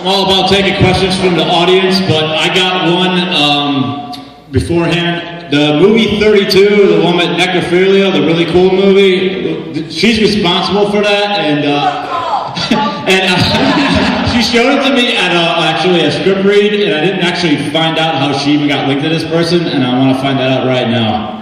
I'm all about taking questions from the audience, but I got one beforehand. The movie 32, the one with necrophilia, the really cool movie, she's responsible for that, and she showed it to me at actually a script read, and I didn't actually find out how she even got linked to this person, and I want to find that out right now.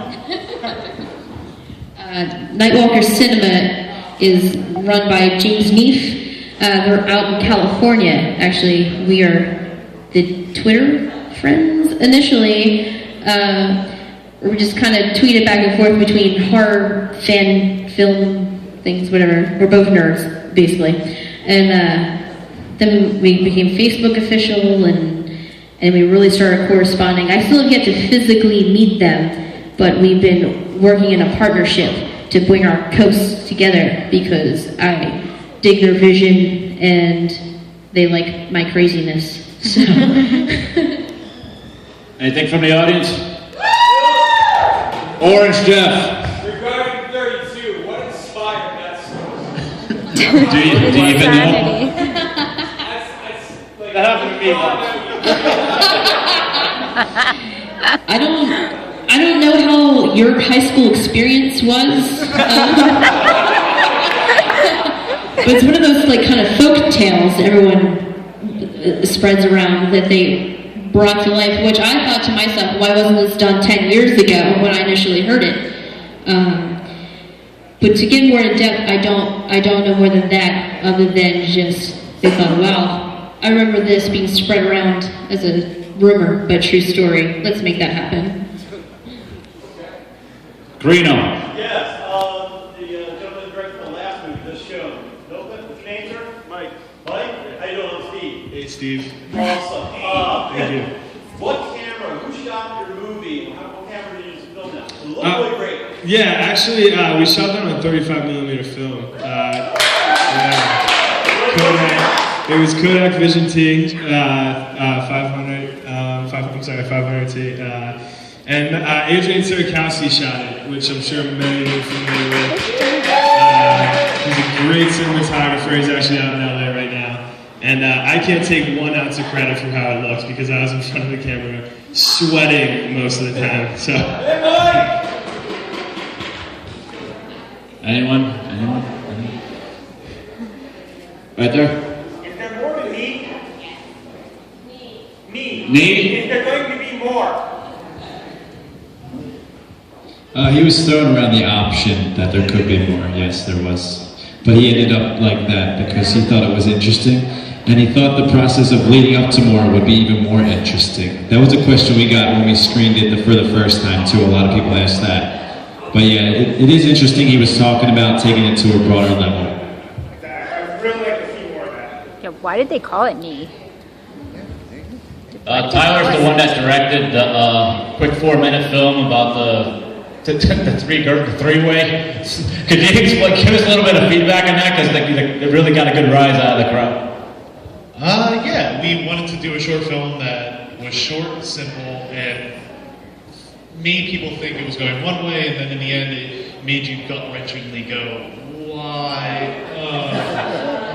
Nightwalker Cinema is run by James Neef. They're out in California. Actually, we are the Twitter friends initially. We just kind of tweeted back and forth between horror, fan, film, things, whatever. We're both nerds, basically. And then we became Facebook official, and we really started corresponding. I still have yet to physically meet them, but we've been working in a partnership to bring our coasts together because I dig their vision and they like my craziness. So. Anything from the audience? Orange Jeff. Regarding 32, what inspired that story? do you even know? That happened to me once. I don't know how your high school experience was, but it's one of those like kind of folk tales everyone spreads around that they brought to life, which I thought to myself, why wasn't this done 10 years ago when I initially heard it? But to get more in depth, I don't know more than that, other than just they thought, wow, I remember this being spread around as a rumor, but true story. Let's make that happen. Greeno. Yes, the gentleman who directed the last movie, this show. What's your name, sir? Mike. Mike? How you doing? I'm Steve. Hey, Steve. Awesome. Thank you. What camera? Who shot your movie? What camera did you use to film that? It looked really great. Yeah, actually, we shot that on 35mm film. Kodak. It was Kodak Vision T, 500T. And Adrian Sirikowski shot it, which I'm sure many of you are familiar with. He's a great cinematographer. He's actually out in LA right now. And I can't take 1 ounce of credit for how it looks because I was in front of the camera sweating most of the time. So. Anyone? Right there? Is there more than me? Me. Is there going to be more? He was throwing around the option that there could be more. Yes, there was. But he ended up like that because he thought it was interesting, and he thought the process of leading up to more would be even more interesting. That was a question we got when we screened it for the first time, too. A lot of people asked that. But yeah, it is interesting. He was talking about taking it to a broader level. I'd really like to see more of that. Yeah, why did they call it me? Tyler's the one that directed the quick 4-minute film about the three-way. Could you give us a little bit of feedback on that? Because they really got a good rise out of the crowd. Yeah, we wanted to do a short film that was short and simple and made people think it was going one way, and then in the end it made you gut-wrenchingly go, why?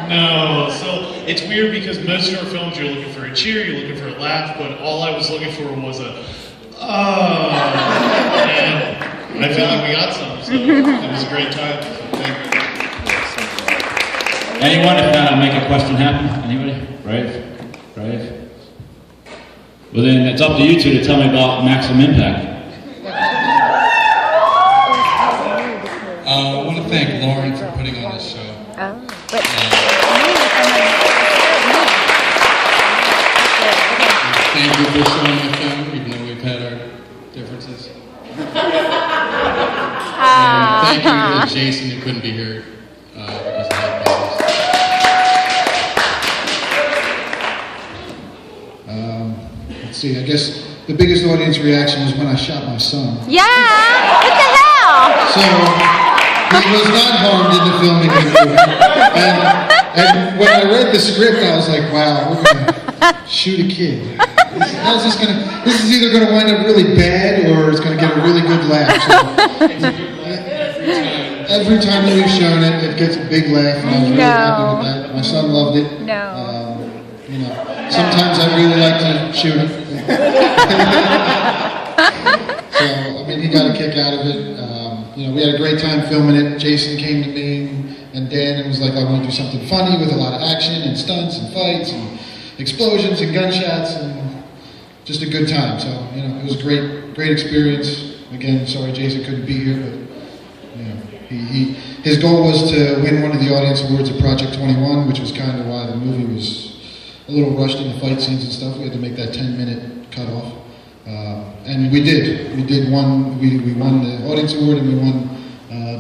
No. So it's weird because most short films you're looking for a cheer, you're looking for a laugh, but all I was looking for was a and I felt like we got some, so it was a great time. So thank you. Anyone? If not, I'll make a question happen. Anybody? Brave? Well then, it's up to you two to tell me about Maximum Impact. I want to thank Loren for putting on this show. Thank you for showing the film, even though we've had our differences. And thank you to Jason who couldn't be here because of that business. Let's see, I guess the biggest audience reaction was when I shot my son. Yeah, what the hell? So, he was not harmed in the filming of the movie. And when I read the script, I was like, wow, we're going to shoot a kid. This is either going to wind up really bad or it's going to get a really good laugh. So, every time that we've shown it, it gets a big laugh. And I was really happy with that. My son loved it. You know, sometimes I really like to shoot him. So, I mean, he got a kick out of it. You know, we had a great time filming it. Jason came to me and Dan and was like, I want to do something funny with a lot of action and stunts and fights and explosions and gunshots and just a good time. So, you know, it was a great experience. Again, sorry Jason couldn't be here, but you know, his goal was to win one of the audience awards at Project 21, which was kind of why the movie was a little rushed in the fight scenes and stuff. We had to make that 10-minute cutoff. And we did. We won the audience award and we won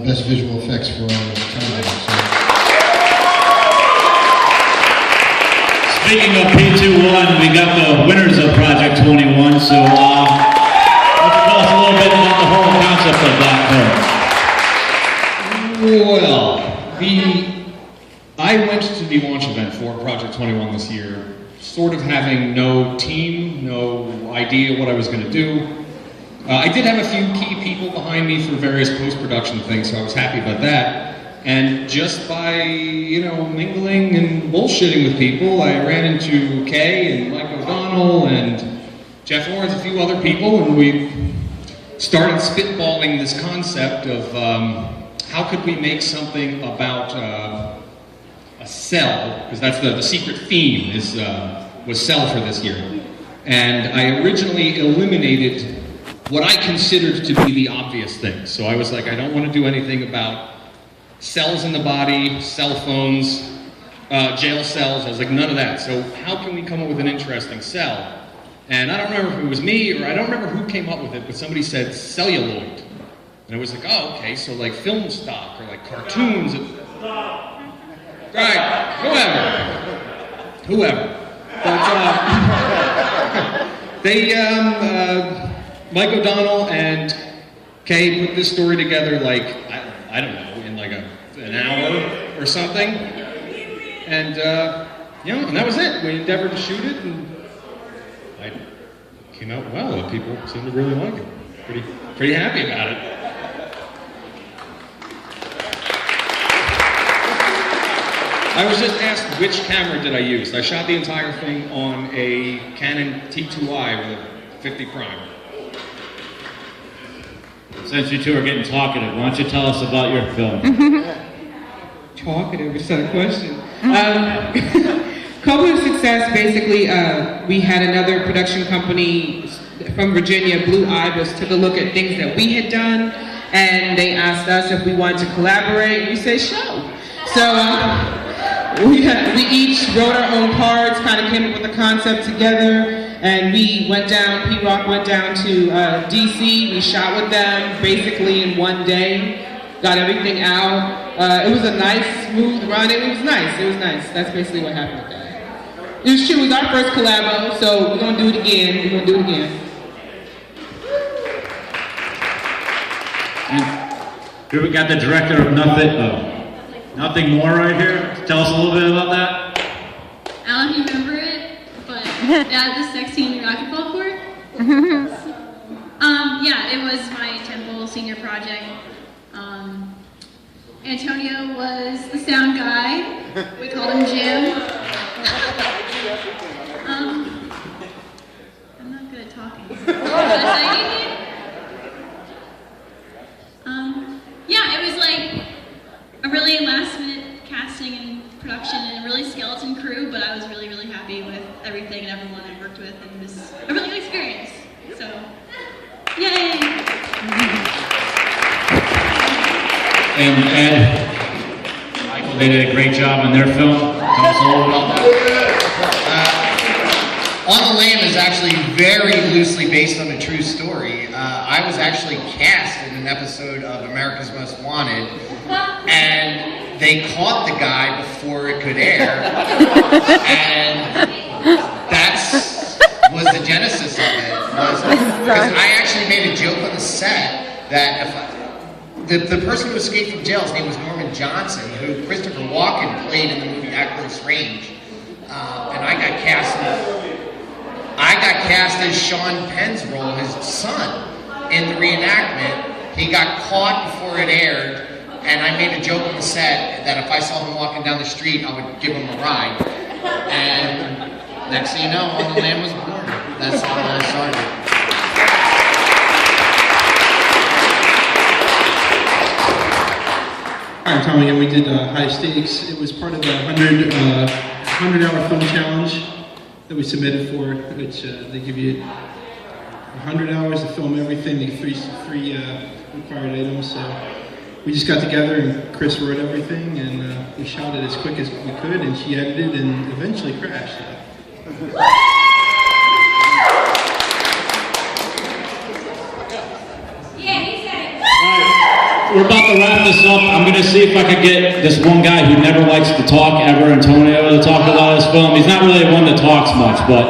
best visual effects for our time. So. Speaking of P21, we got the winners of Project 21, so why don't you tell us a little bit about the whole concept of that film? Well, I went to the launch event for Project 21 this year, sort of having no team, no idea what I was going to do. I did have a few key people behind me for various post-production things, so I was happy about that. And just by, you know, mingling and bullshitting with people, I ran into Kay and Mike O'Donnell and Jeff Lawrence, a few other people, and we started spitballing this concept of how could we make something about a cell, because that's the secret theme was cell for this year. And I originally eliminated what I considered to be the obvious thing. So I was like, I don't want to do anything about cells in the body, cell phones, jail cells. I was like, none of that. So how can we come up with an interesting cell? And I don't remember if it was me or I don't remember who came up with it, but somebody said celluloid. And I was like, oh, okay, so like film stock or like cartoons. Right, whoever. But Mike O'Donnell and Kay put this story together like, I don't know, in like an hour or something. And, you know, and that was it. We endeavored to shoot it, and it came out well. People seemed to really like it. Pretty happy about it. I was just asked which camera did I use. I shot the entire thing on a Canon T2i with a 50 prime. Since you two are getting talkative, why don't you tell us about your film? Talkative, is that a question? Couple of Success, basically, we had another production company from Virginia, Blue Ibis, took a look at things that we had done, and they asked us if we wanted to collaborate. We said, sure. So we each wrote our own parts, kind of came up with the concept together, and we went down, P-Rock went down to DC, we shot with them basically in one day, got everything out. It was a nice, smooth run, it was nice. That's basically what happened with that. It was true, it was our first collabo, so we're gonna do it again, And here we got the director of Nothing More right here. Tell us a little bit about that. I don't know if you remember it, but the sex scene in Rocky Ball Court. Yeah, it was my Temple senior project. Antonio was the sound guy. We called him Jim. I'm not good at talking. Should I say anything? Yeah, it was like a really last-minute casting and production and a really skeleton crew, but I was really, really happy with everything and everyone I worked with, and it was a really good experience. So, yay! And Michael, they did a great job in their film. Tell us a little about that. On the Lam is actually very loosely based on a true story. I was actually cast in an episode of America's Most Wanted, and they caught the guy before it could air, and that was the genesis of it. Because I actually made a joke on the set that if the person who escaped from jail, his name was Norman Johnson, who Christopher Walken played in the movie At Close Range, and I got cast as Sean Penn's role, his son, in the reenactment. He got caught before it aired, and I made a joke on the set that if I saw him walking down the street, I would give him a ride. And next thing you know, On the Lamb was born. That's how I started. Hi, I'm Tommy, and we did High Stakes. It was part of the 100-hour film challenge that we submitted for, which they give you 100 hours to film everything, the three required items. So we just got together and Chris wrote everything, and we shot it as quick as we could, and she edited and eventually crashed. We're about to wrap this up. I'm going to see if I could get this one guy who never likes to talk ever, Antonio, to talk about his film. He's not really one that talks much, but...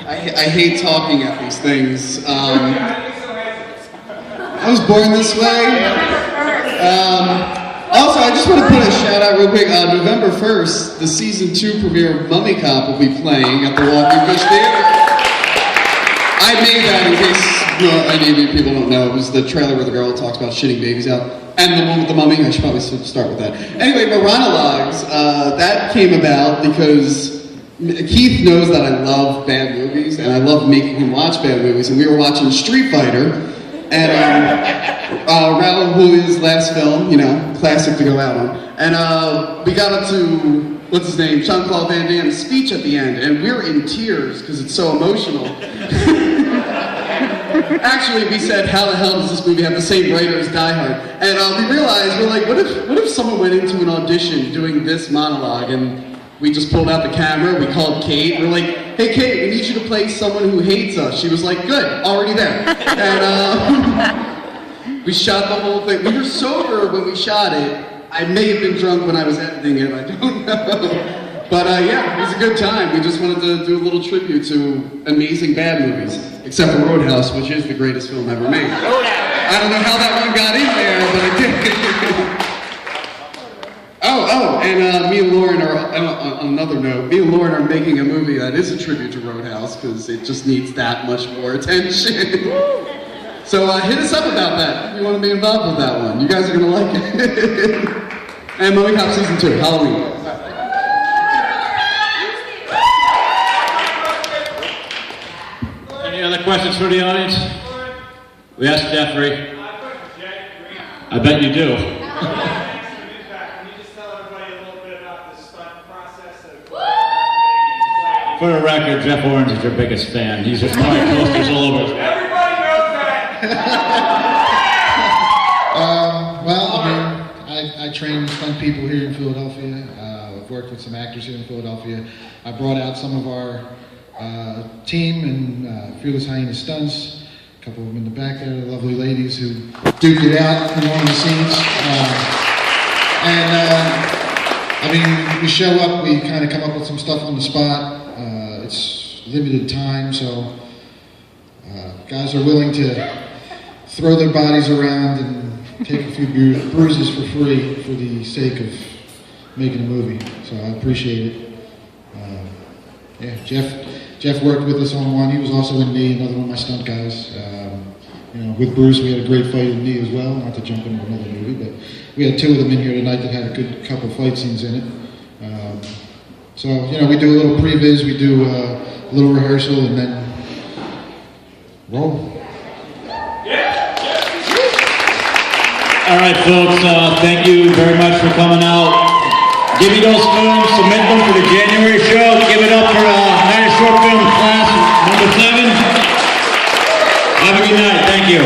I hate talking at these things. I was born this way. Also, I just want to put a shout out real quick. November 1st, the season 2 premiere of Mummy Cop will be playing at the Walking Fish Theater. I made that in case any of you people don't know. It was the trailer where the girl talks about shitting babies out. And the one with the mummy. I should probably start with that. Anyway, Monologues, that came about because Keith knows that I love bad movies, and I love making him watch bad movies. And we were watching Street Fighter, and Raul Julia's last film, you know, classic to go out on. And we got up to, what's his name, Jean-Claude Van Damme's speech at the end, and we're in tears because it's so emotional. Actually, we said, how the hell does this movie have the same writer as Die Hard? And we realized, we're like, what if someone went into an audition doing this monologue, and we just pulled out the camera, we called Kate, we're like, hey Kate, we need you to play someone who hates us. She was like, good, already there. And we shot the whole thing. We were sober when we shot it. I may have been drunk when I was editing it, I don't know. But yeah, it was a good time. We just wanted to do a little tribute to amazing bad movies. Except for Roadhouse, which is the greatest film ever made. I don't know how that one got in there, but it did. And me and Loren are, on another note, me and Loren are making a movie that is a tribute to Roadhouse because it just needs that much more attention. So hit us up about that if you want to be involved with that one. You guys are going to like it. And Mummy Cop Season 2, Halloween. Any other questions for the audience? We asked Jeffrey. I bet you do. For the record, Jeff Orange is your biggest fan. He's just throwing posters all over. Everybody knows that! Well, I mean, I train stunt people here in Philadelphia. I've worked with some actors here in Philadelphia. I brought out some of our team and Fearless Hyena Stunts. A couple of them in the back there, the lovely ladies who duked it out in one of the scenes. I mean, we show up, we kind of come up with some stuff on the spot. It's limited time, so guys are willing to throw their bodies around and take a few bruises for free for the sake of making a movie. So I appreciate it. Yeah, Jeff worked with us on one. He was also in Knee, another one of my stunt guys. You know, with Bruce, we had a great fight in Knee as well. Not to jump into another movie, but we had two of them in here tonight that had a good couple fight scenes in it. So, you know, we do a little previs, we do a little rehearsal, and then roll. All right, folks, thank you very much for coming out. Give me those films, submit them for the January show. Give it up for Night of Short Film Class number 7. Have a good night, thank you.